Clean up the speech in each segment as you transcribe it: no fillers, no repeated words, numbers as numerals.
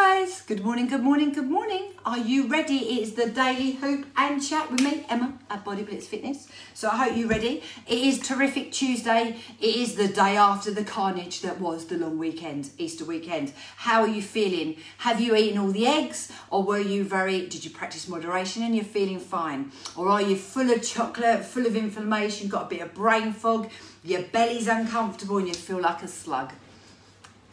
guys, good morning, good morning, good morning. Are you ready? It's the daily hoop and chat with me, Emma, at Body Blitz Fitness. So I hope you're ready. It is terrific Tuesday. It is the day after the carnage that was the long weekend, Easter weekend. How are you feeling? Have you eaten all the eggs, or did you practice moderation and you're feeling fine? Or are you full of chocolate, full of inflammation, got a bit of brain fog, your belly's uncomfortable and you feel like a slug?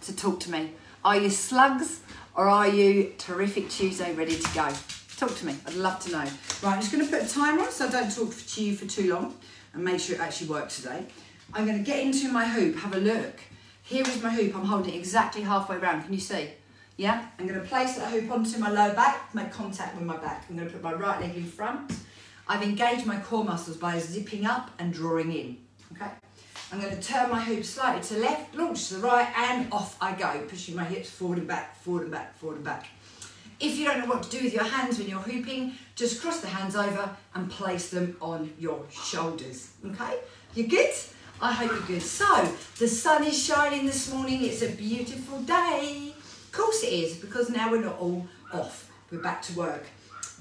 So talk to me. Are you slugs or are you terrific Tuesday ready to go? Talk to me, I'd love to know. Right, I'm just going to put a timer on so I don't talk to you for too long and make sure it actually works today. I'm going to get into my hoop, have a look. Here is my hoop, I'm holding it exactly halfway around, can you see? Yeah, I'm going to place that hoop onto my lower back, make contact with my back. I'm going to put my right leg in front. I've engaged my core muscles by zipping up and drawing in, okay? I'm going to turn my hoop slightly to the left, launch to the right, and off I go, pushing my hips forward and back, forward and back, forward and back. If you don't know what to do with your hands when you're hooping, just cross the hands over and place them on your shoulders, okay? You good? I hope you're good. So, the sun is shining this morning. It's a beautiful day. Of course it is, because now we're not all off. We're back to work.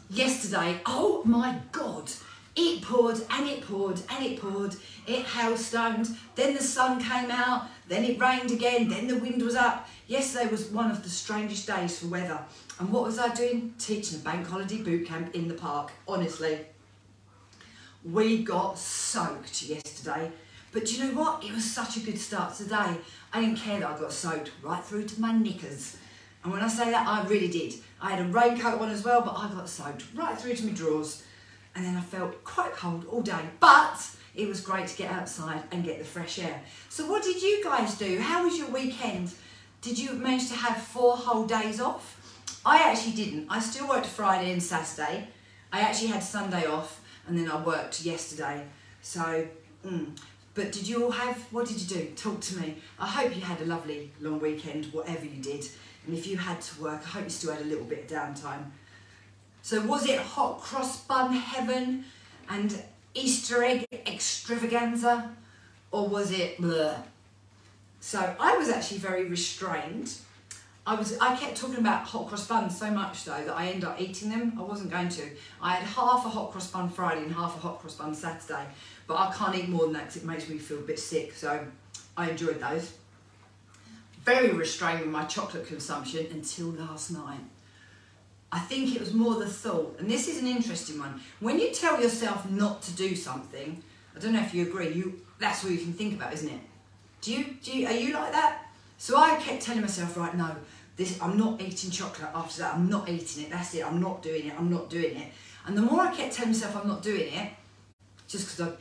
Yesterday, oh my God, it poured and it poured and it poured. It hailstoned, then the sun came out, then it rained again, then the wind was up. Yesterday was one of the strangest days for weather. And what was I doing? Teaching a bank holiday boot camp in the park, honestly. We got soaked yesterday, but do you know what? It was such a good start to the day. I didn't care that I got soaked right through to my knickers. And when I say that, I really did. I had a raincoat on as well, but I got soaked right through to my drawers. And then I felt quite cold all day, but it was great to get outside and get the fresh air. So what did you guys do? How was your weekend? Did you manage to have 4 whole days off? I actually didn't. I still worked Friday and Saturday. I actually had Sunday off and then I worked yesterday. So, but did you all what did you do? Talk to me. I hope you had a lovely long weekend, whatever you did. And if you had to work, I hope you still had a little bit of downtime. So was it hot cross bun heaven and Easter egg extravaganza, or was it bleh? So I was actually very restrained. I kept talking about hot cross buns so much though that I ended up eating them. I wasn't going to. I had half a hot cross bun Friday and half a hot cross bun Saturday, but I can't eat more than that because it makes me feel a bit sick, so I enjoyed those. Very restrained with my chocolate consumption until last night. I think it was more the thought, and this is an interesting one. When you tell yourself not to do something, I don't know if you agree, that's all you can think about, isn't it? Are you like that? So I kept telling myself, right, no, I'm not eating chocolate after that, I'm not eating it, that's it, I'm not doing it, I'm not doing it. And the more I kept telling myself I'm not doing it, just because I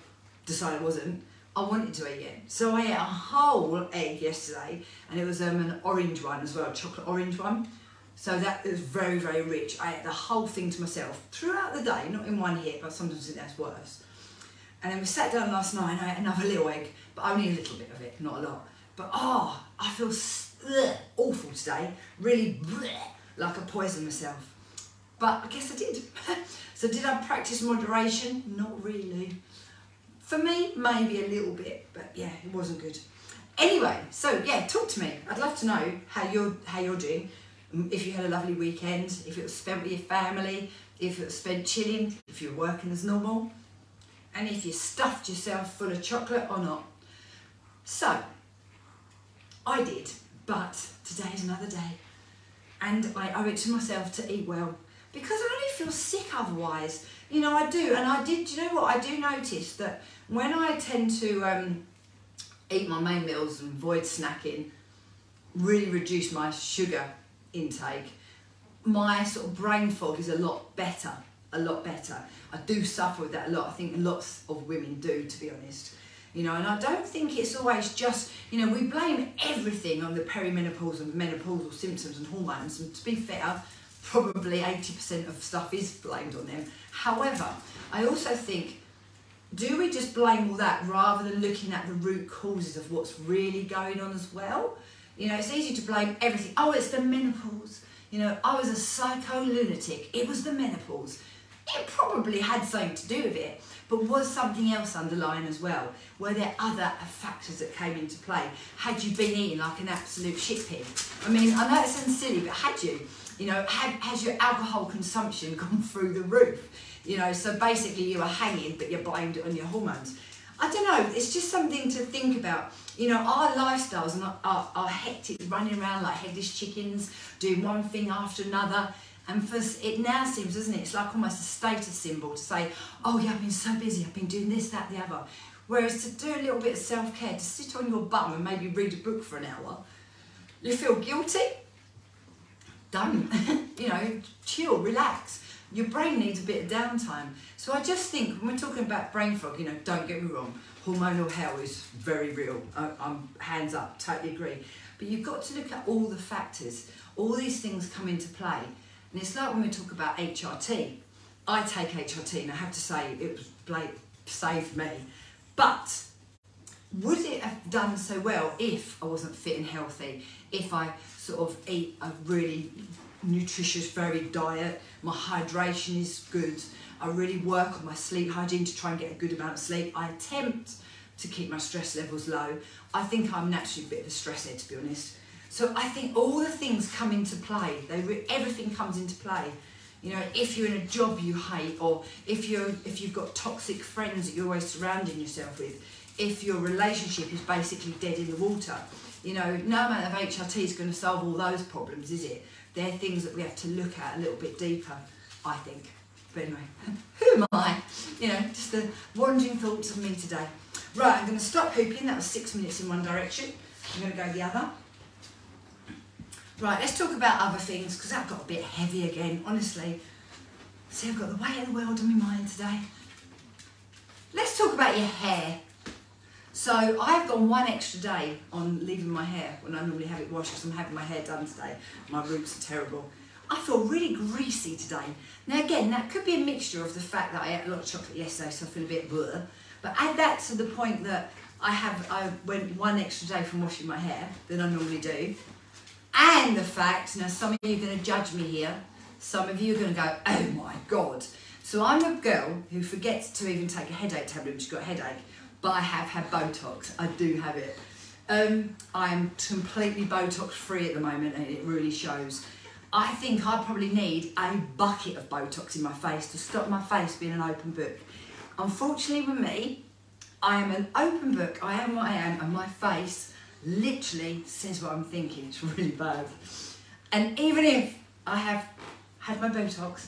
decided I wasn't, I wanted to eat it. So I ate a whole egg yesterday, and it was an orange one as well, a chocolate orange one. So that was very, very rich. I ate the whole thing to myself throughout the day, not in one hit, but sometimes I think that's worse. And then we sat down last night and I ate another little egg, but only a little bit of it, not a lot. But I feel awful today, really like I poisoned myself. But I guess I did. So did I practice moderation? Not really. For me, maybe a little bit, but yeah, it wasn't good. Anyway, so yeah, talk to me. I'd love to know how you're doing. If you had a lovely weekend, if it was spent with your family, if it was spent chilling, if you're working as normal, and if you stuffed yourself full of chocolate or not. So, I did, but today is another day. And I owe it to myself to eat well, because I only feel sick otherwise. You know, I do, and I did, do you know what? I do notice that when I tend to eat my main meals and avoid snacking, really reduce my sugar intake, my sort of brain fog is a lot better. I do suffer with that a lot. I think lots of women do, to be honest. You know, and I don't think it's always just, you know, we blame everything on the perimenopause and menopausal symptoms and hormones, and to be fair, probably 80% of stuff is blamed on them. However, I also think, do we just blame all that rather than looking at the root causes of what's really going on as well? You know, it's easy to blame everything. Oh, it's the menopause. You know, I was a psycho lunatic. It was the menopause. It probably had something to do with it, but was something else underlying as well? Were there other factors that came into play? Had you been eating like an absolute shit pig? I mean, I know it sounds silly, but had you? You know, has your alcohol consumption gone through the roof? You know, so basically you are hanging, but you're blamed on your hormones. I don't know, it's just something to think about. You know, our lifestyles are hectic, running around like headless chickens, doing one thing after another. And for it now seems, doesn't it, it's like almost a status symbol to say, oh yeah, I've been so busy, I've been doing this, that, the other. Whereas to do a little bit of self-care, to sit on your bum and maybe read a book for an hour, you feel guilty? Don't. You know, chill, relax. Your brain needs a bit of downtime. So I just think, when we're talking about brain fog, you know, don't get me wrong, hormonal hell is very real. I'm hands up, totally agree. But you've got to look at all the factors. All these things come into play. And it's like when we talk about HRT. I take HRT, and I have to say, it was saved me. But would it have done so well if I wasn't fit and healthy? If I sort of eat a really nutritious, varied diet, my hydration is good, I really work on my sleep hygiene to try and get a good amount of sleep, I attempt to keep my stress levels low. I think I'm naturally a bit of a stressor, to be honest. So I think all the things come into play. Everything comes into play. You know, if you're in a job you hate, or if you've got toxic friends that you're always surrounding yourself with, if your relationship is basically dead in the water, you know, no amount of HRT is going to solve all those problems, is it? They're things that we have to look at a little bit deeper, I think. But anyway, who am I? You know, just the wandering thoughts of me today. Right, I'm going to stop hooping. That was 6 minutes in one direction. I'm going to go the other. Right, let's talk about other things, because that got a bit heavy again, honestly. See, I've got the weight of the world on my mind today. Let's talk about your hair. So I've gone one extra day on leaving my hair when I normally have it washed, because I'm having my hair done today. My roots are terrible. I feel really greasy today. Now again, that could be a mixture of the fact that I ate a lot of chocolate yesterday, so I feel a bit bleh. But add that to the point that I went one extra day from washing my hair than I normally do. And the fact, now some of you are going to judge me here, some of you are going to go, oh my God. So I'm a girl who forgets to even take a headache tablet when she's got a headache, but I have had Botox, I do have it. I'm completely Botox free at the moment, and it really shows. I think I probably need a bucket of Botox in my face to stop my face being an open book. Unfortunately with me, I am an open book, I am what I am, and my face literally says what I'm thinking. It's really bad. And even if I have had my Botox,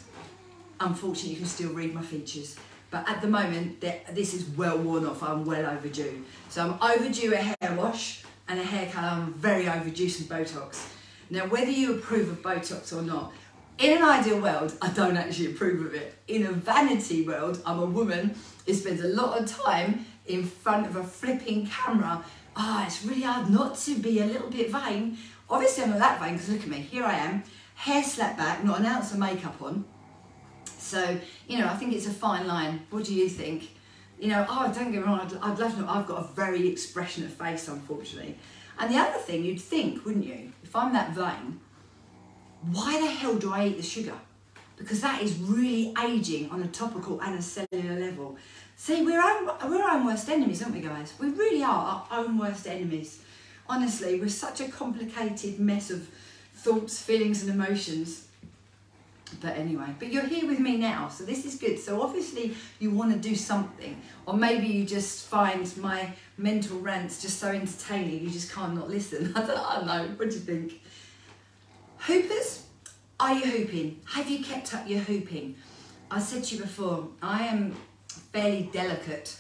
unfortunately you can still read my features. But at the moment, this is well worn off. I'm well overdue. So I'm overdue a hair wash and a hair colour. I'm very overdue some Botox. Now, whether you approve of Botox or not, in an ideal world, I don't actually approve of it. In a vanity world, I'm a woman who spends a lot of time in front of a flipping camera. It's really hard not to be a little bit vain. Obviously, I'm not that vain, because look at me. Here I am, hair slapped back, not an ounce of makeup on. So, you know, I think it's a fine line. What do you think? You know, don't get me wrong, I'd love to know. I've got a very expressionate face, unfortunately. And the other thing, you'd think, wouldn't you, if I'm that vain, why the hell do I eat the sugar? Because that is really ageing on a topical and a cellular level. See, we're our own worst enemies, aren't we, guys? We really are our own worst enemies. Honestly, we're such a complicated mess of thoughts, feelings and emotions. But anyway, but you're here with me now, so this is good. So obviously you want to do something, or maybe you just find my mental rants just so entertaining you just can't not listen. I don't know, what do you think? Hoopers, are you hooping? Have you kept up your hooping? I said to you before, I am fairly delicate,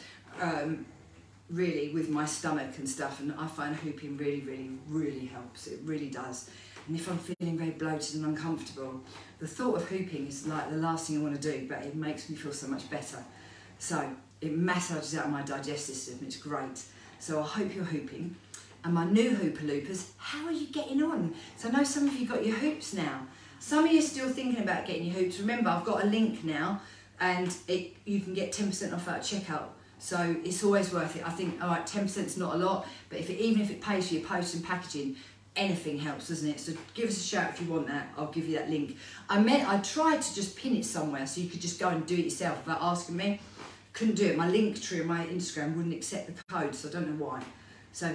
really, with my stomach and stuff, and I find hooping really, really, really helps. It really does. And if I'm feeling very bloated and uncomfortable, the thought of hooping is like the last thing I want to do, but it makes me feel so much better. So it massages out my digestive system, it's great. So I hope you're hooping. And my new Hooper Loopers, how are you getting on? So I know some of you got your hoops now. Some of you are still thinking about getting your hoops. Remember, I've got a link now, and you can get 10% off at checkout. So it's always worth it. I think, all right, 10% is not a lot, but even if it pays for your post and packaging, anything helps, doesn't it? So give us a shout if you want that. I'll give you that link. I tried to just pin it somewhere so you could just go and do it yourself without asking me. Couldn't do it. My Linktree and my Instagram wouldn't accept the code, so I don't know why. So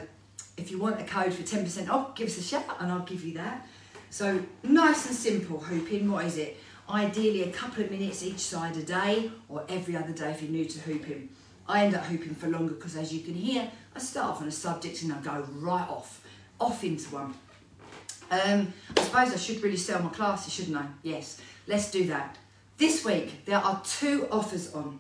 if you want a code for 10% off, give us a shout and I'll give you that. So nice and simple hooping. What is it? Ideally a couple of minutes each side a day, or every other day if you're new to hooping. I end up hooping for longer because, as you can hear, I start off on a subject and I go right off into one. I suppose I should really sell my classes, shouldn't I? Yes, let's do that. This week there are 2 offers on.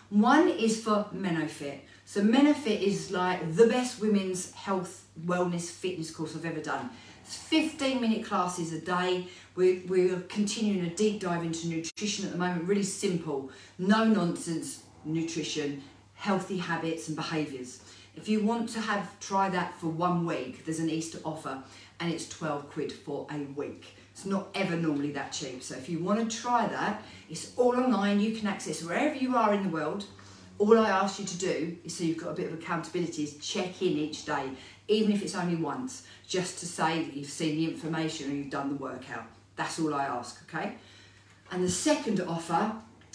One is for Menofit. So Menofit is like the best women's health, wellness, fitness course I've ever done. It's 15-minute classes a day. We're continuing a deep dive into nutrition at the moment, really simple, no nonsense nutrition, healthy habits and behaviours. If you want to try that for 1 week, there's an Easter offer and it's 12 quid for a week. It's not ever normally that cheap. So if you want to try that, it's all online. You can access wherever you are in the world. All I ask you to do is, so you've got a bit of accountability, is check in each day, even if it's only once, just to say that you've seen the information and you've done the workout. That's all I ask, okay? And the second offer,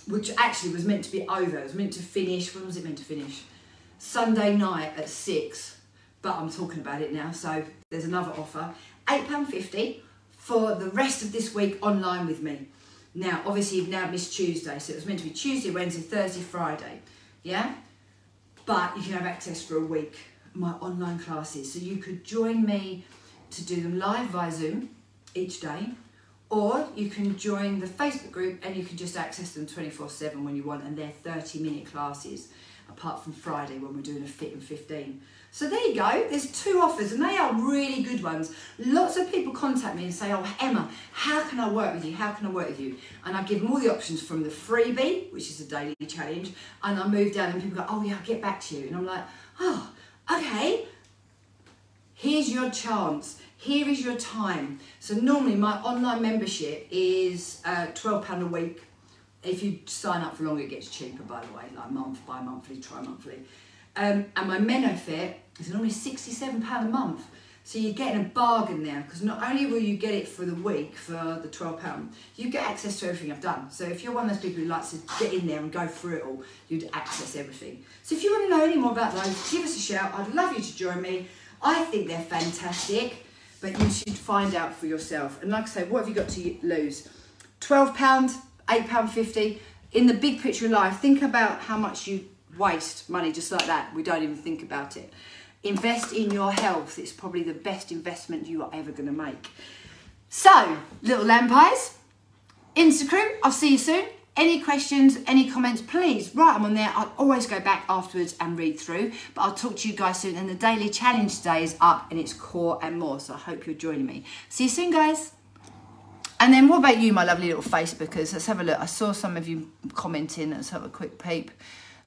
which actually was meant to be over, it was meant to finish, when was it meant to finish? Sunday night at 6, but I'm talking about it now, so there's another offer, £8.50 for the rest of this week online with me. Now, obviously you've now missed Tuesday, so it was meant to be Tuesday, Wednesday, Thursday, Friday, yeah? But you can have access for a week, my online classes, so you could join me to do them live via Zoom each day, or you can join the Facebook group and you can just access them 24/7 when you want, and they're 30-minute classes, apart from Friday when we're doing a Fit in 15. So there you go, there's 2 offers and they are really good ones. Lots of people contact me and say, oh Emma, how can I work with you? How can I work with you? And I give them all the options from the freebie, which is a daily challenge, and I move down and people go, oh yeah, I'll get back to you. And I'm like, oh, okay, here's your chance. Here is your time. So normally my online membership is £12 a week. If you sign up for longer, it gets cheaper, by the way, like bi-monthly, tri-monthly. And my Menofit is normally £67 a month. So you're getting a bargain there, because not only will you get it for the week for the £12, you get access to everything I've done. So if you're one of those people who likes to get in there and go through it all, you'd access everything. So if you want to know any more about those, give us a shout. I'd love you to join me. I think they're fantastic, but you should find out for yourself. And like I say, what have you got to lose? £12, £8.50. In the big picture of life, think about how much you waste money just like that. We don't even think about it. Invest in your health. It's probably the best investment you are ever going to make. So, little lamb pies, Insta crew, I'll see you soon. Any questions, any comments, please write them on there. I'll always go back afterwards and read through, but I'll talk to you guys soon. And the daily challenge today is up and it's core and more, so I hope you're joining me. See you soon, guys. And then what about you, my lovely little Facebookers? Let's have a look. I saw some of you commenting. Let's have a quick peep.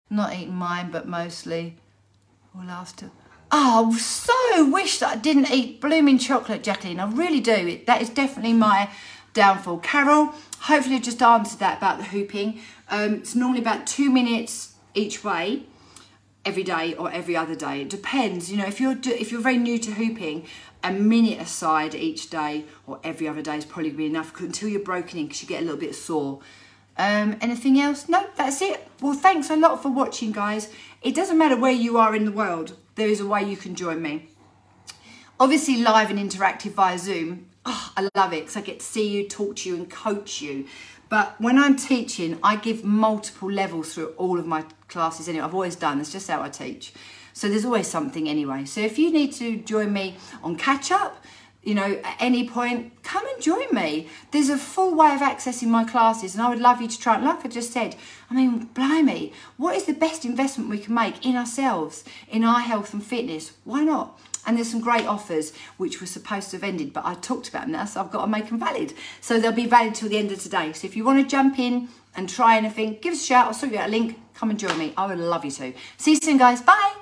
Not eating mine, but mostly all after. Oh, so wish that I didn't eat blooming chocolate, Jacqueline. I really do. That is definitely my downfall. Carol, hopefully I just answered that about the hooping. It's normally about 2 minutes each way, every day or every other day. It depends. You know, if you're very new to hooping, a minute aside each day or every other day is probably be enough until you're broken in, because you get a little bit sore. Anything else? No, that's it. Well, thanks a lot for watching, guys. It doesn't matter where you are in the world. There is a way you can join me. Obviously live and interactive via Zoom. Oh, I love it because I get to see you, talk to you and coach you. But when I'm teaching, I give multiple levels through all of my classes anyway. I've always done. That's just how I teach. So there's always something anyway. So if you need to join me on catch up, you know, at any point, come and join me. There's a full way of accessing my classes and I would love you to try it. Like I just said, I mean, blimey, what is the best investment we can make in ourselves, in our health and fitness? Why not? And there's some great offers which were supposed to have ended, but I talked about them now, so I've got to make them valid. So they'll be valid till the end of today. So if you want to jump in and try anything, give us a shout. I'll sort you out a link. Come and join me. I would love you to. See you soon, guys. Bye.